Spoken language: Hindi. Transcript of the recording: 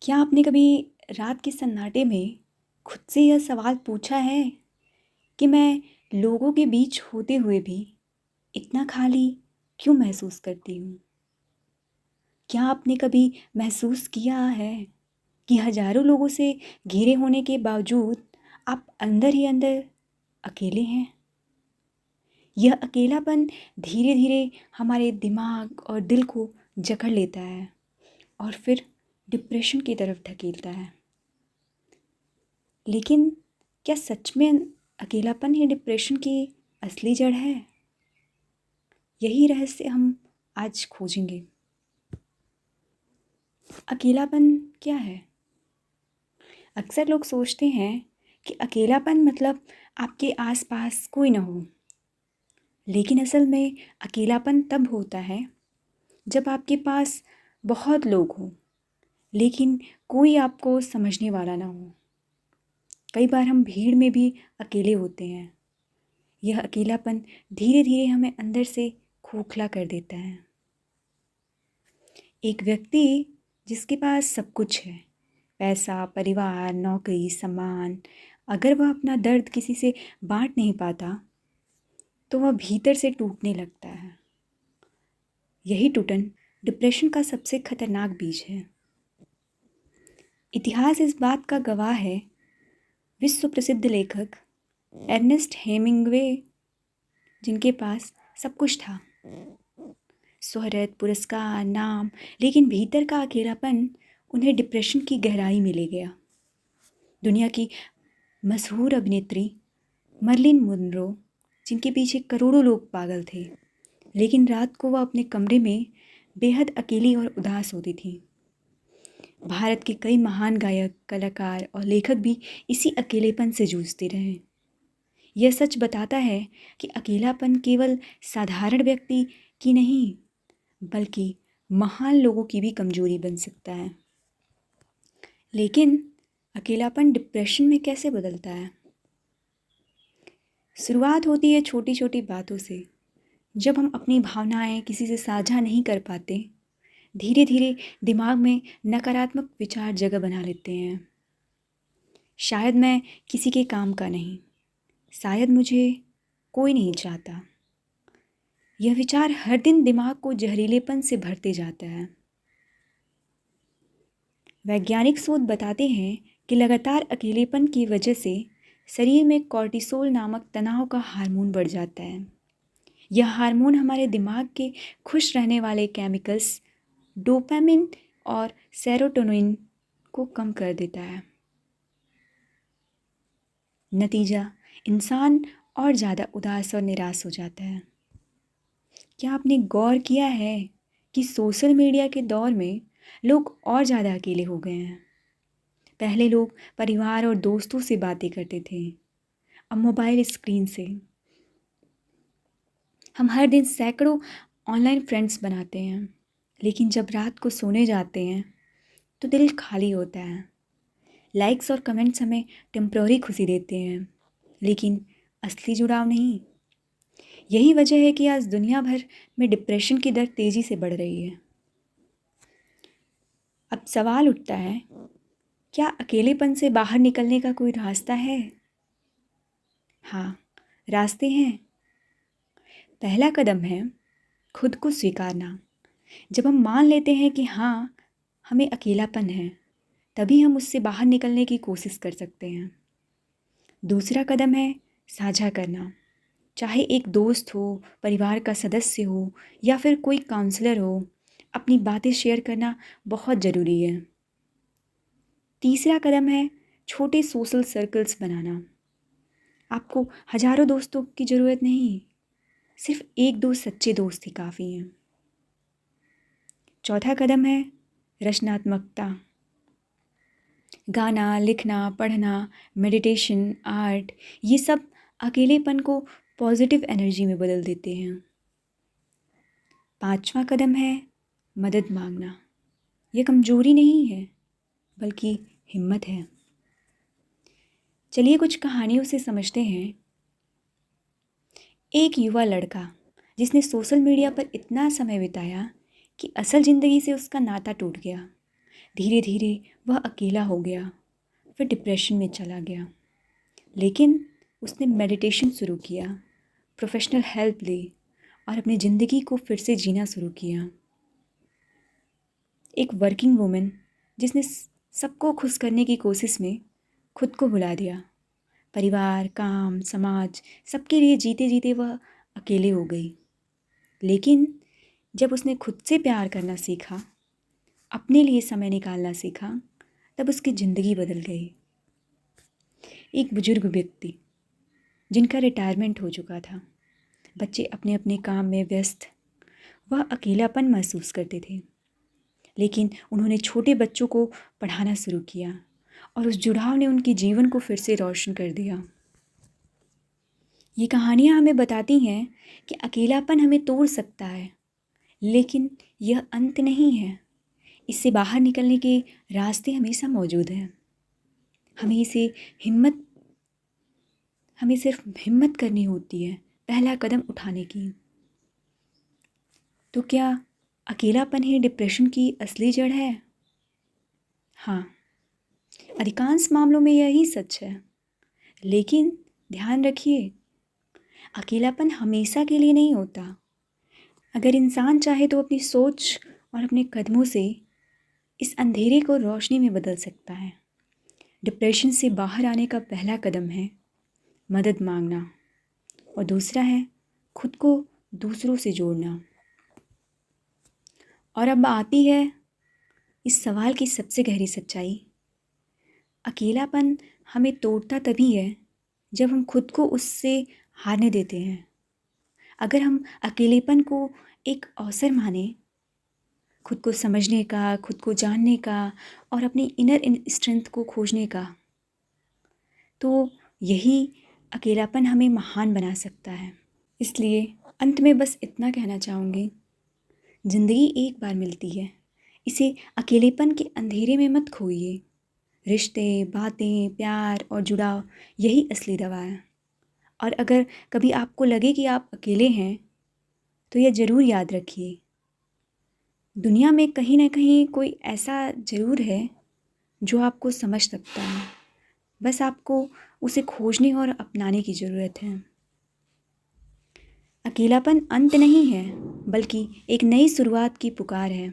क्या आपने कभी रात के सन्नाटे में खुद से यह सवाल पूछा है कि मैं लोगों के बीच होते हुए भी इतना खाली क्यों महसूस करती हूँ? क्या आपने कभी महसूस किया है कि हजारों लोगों से घिरे होने के बावजूद आप अंदर ही अंदर अकेले हैं? यह अकेलापन धीरे धीरे हमारे दिमाग और दिल को जकड़ लेता है और फिर डिप्रेशन की तरफ धकेलता है। लेकिन क्या सच में अकेलापन ही डिप्रेशन की असली जड़ है? यही रहस्य हम आज खोजेंगे। अकेलापन क्या है? अक्सर लोग सोचते हैं कि अकेलापन मतलब आपके आसपास कोई ना हो। लेकिन असल में अकेलापन तब होता है जब आपके पास बहुत लोग हों, लेकिन कोई आपको समझने वाला ना हो। कई बार हम भीड़ में भी अकेले होते हैं। यह अकेलापन धीरे धीरे हमें अंदर से खोखला कर देता है। एक व्यक्ति जिसके पास सब कुछ है, पैसा, परिवार, नौकरी, सम्मान, अगर वह अपना दर्द किसी से बांट नहीं पाता तो वह भीतर से टूटने लगता है। यही टूटन डिप्रेशन का सबसे खतरनाक बीज है। इतिहास इस बात का गवाह है। विश्व प्रसिद्ध लेखक अर्नेस्ट हेमिंग्वे, जिनके पास सब कुछ था, शोहरत, पुरस्कार, नाम, लेकिन भीतर का अकेलापन उन्हें डिप्रेशन की गहराई में ले गया। दुनिया की मशहूर अभिनेत्री मर्लिन मोनरो, जिनके पीछे करोड़ों लोग पागल थे, लेकिन रात को वह अपने कमरे में बेहद अकेली और उदास होती थी। भारत के कई महान गायक, कलाकार और लेखक भी इसी अकेलेपन से जूझते रहे। यह सच बताता है कि अकेलापन केवल साधारण व्यक्ति की नहीं, बल्कि महान लोगों की भी कमजोरी बन सकता है। लेकिन अकेलापन डिप्रेशन में कैसे बदलता है? शुरुआत होती है छोटी छोटी बातों से। जब हम अपनी भावनाएं किसी से साझा नहीं कर पाते, धीरे धीरे दिमाग में नकारात्मक विचार जगह बना लेते हैं। शायद मैं किसी के काम का नहीं, शायद मुझे कोई नहीं चाहता। यह विचार हर दिन दिमाग को जहरीलेपन से भरते जाता है। वैज्ञानिक शोध बताते हैं कि लगातार अकेलेपन की वजह से शरीर में कॉर्टिसोल नामक तनाव का हार्मोन बढ़ जाता है। यह हार्मोन हमारे दिमाग के खुश रहने वाले केमिकल्स डोपामिन और सेरोटोनिन को कम कर देता है। नतीजा, इंसान और ज़्यादा उदास और निराश हो जाता है। क्या आपने गौर किया है कि सोशल मीडिया के दौर में लोग और ज़्यादा अकेले हो गए हैं? पहले लोग परिवार और दोस्तों से बातें करते थे, अब मोबाइल स्क्रीन से। हम हर दिन सैकड़ों ऑनलाइन फ्रेंड्स बनाते हैं, लेकिन जब रात को सोने जाते हैं तो दिल खाली होता है। लाइक्स और कमेंट्स हमें टेम्पररी खुशी देते हैं, लेकिन असली जुड़ाव नहीं। यही वजह है कि आज दुनिया भर में डिप्रेशन की दर तेज़ी से बढ़ रही है। अब सवाल उठता है, क्या अकेलेपन से बाहर निकलने का कोई रास्ता है? हाँ, रास्ते हैं। पहला कदम है खुद को स्वीकारना। जब हम मान लेते हैं कि हाँ, हमें अकेलापन है, तभी हम उससे बाहर निकलने की कोशिश कर सकते हैं। दूसरा कदम है साझा करना। चाहे एक दोस्त हो, परिवार का सदस्य हो या फिर कोई काउंसलर हो, अपनी बातें शेयर करना बहुत ज़रूरी है। तीसरा कदम है छोटे सोशल सर्कल्स बनाना। आपको हजारों दोस्तों की ज़रूरत नहीं, सिर्फ एक दो सच्चे दोस्त ही काफ़ी हैं। चौथा कदम है रचनात्मकता। गाना, लिखना, पढ़ना, मेडिटेशन, आर्ट, ये सब अकेलेपन को पॉजिटिव एनर्जी में बदल देते हैं। पांचवा कदम है मदद मांगना। यह कमजोरी नहीं है, बल्कि हिम्मत है। चलिए कुछ कहानियों से समझते हैं। एक युवा लड़का जिसने सोशल मीडिया पर इतना समय बिताया कि असल ज़िंदगी से उसका नाता टूट गया। धीरे धीरे वह अकेला हो गया, फिर डिप्रेशन में चला गया। लेकिन उसने मेडिटेशन शुरू किया, प्रोफेशनल हेल्प ली और अपनी ज़िंदगी को फिर से जीना शुरू किया। एक वर्किंग वुमेन जिसने सबको खुश करने की कोशिश में खुद को भुला दिया। परिवार, काम, समाज, सबके लिए जीते जीते वह अकेले हो गई। लेकिन जब उसने खुद से प्यार करना सीखा, अपने लिए समय निकालना सीखा, तब उसकी ज़िंदगी बदल गई। एक बुजुर्ग व्यक्ति जिनका रिटायरमेंट हो चुका था, बच्चे अपने अपने काम में व्यस्त, वह अकेलापन महसूस करते थे। लेकिन उन्होंने छोटे बच्चों को पढ़ाना शुरू किया और उस जुड़ाव ने उनके जीवन को फिर से रोशन कर दिया। ये कहानियाँ हमें बताती हैं कि अकेलापन हमें तोड़ सकता है, लेकिन यह अंत नहीं है। इससे बाहर निकलने के रास्ते हमेशा मौजूद हैं। हमें सिर्फ हिम्मत करनी होती है पहला कदम उठाने की। तो क्या अकेलापन ही डिप्रेशन की असली जड़ है? हाँ, अधिकांश मामलों में यही सच है। लेकिन ध्यान रखिए, अकेलापन हमेशा के लिए नहीं होता। अगर इंसान चाहे तो अपनी सोच और अपने कदमों से इस अंधेरे को रोशनी में बदल सकता है। डिप्रेशन से बाहर आने का पहला कदम है मदद मांगना, और दूसरा है खुद को दूसरों से जोड़ना। और अब आती है इस सवाल की सबसे गहरी सच्चाई। अकेलापन हमें तोड़ता तभी है जब हम खुद को उससे हारने देते हैं। अगर हम अकेलेपन को एक अवसर माने, खुद को समझने का, खुद को जानने का और अपनी इनर स्ट्रेंथ को खोजने का, तो यही अकेलापन हमें महान बना सकता है। इसलिए अंत में बस इतना कहना चाहूँगी, ज़िंदगी एक बार मिलती है, इसे अकेलेपन के अंधेरे में मत खोइए। रिश्ते, बातें, प्यार और जुड़ाव यही असली दवा है। और अगर कभी आपको लगे कि आप अकेले हैं, तो यह ज़रूर याद रखिए, दुनिया में कहीं ना कहीं कोई ऐसा ज़रूर है जो आपको समझ सकता है। बस आपको उसे खोजने और अपनाने की ज़रूरत है। अकेलापन अंत नहीं है, बल्कि एक नई शुरुआत की पुकार है।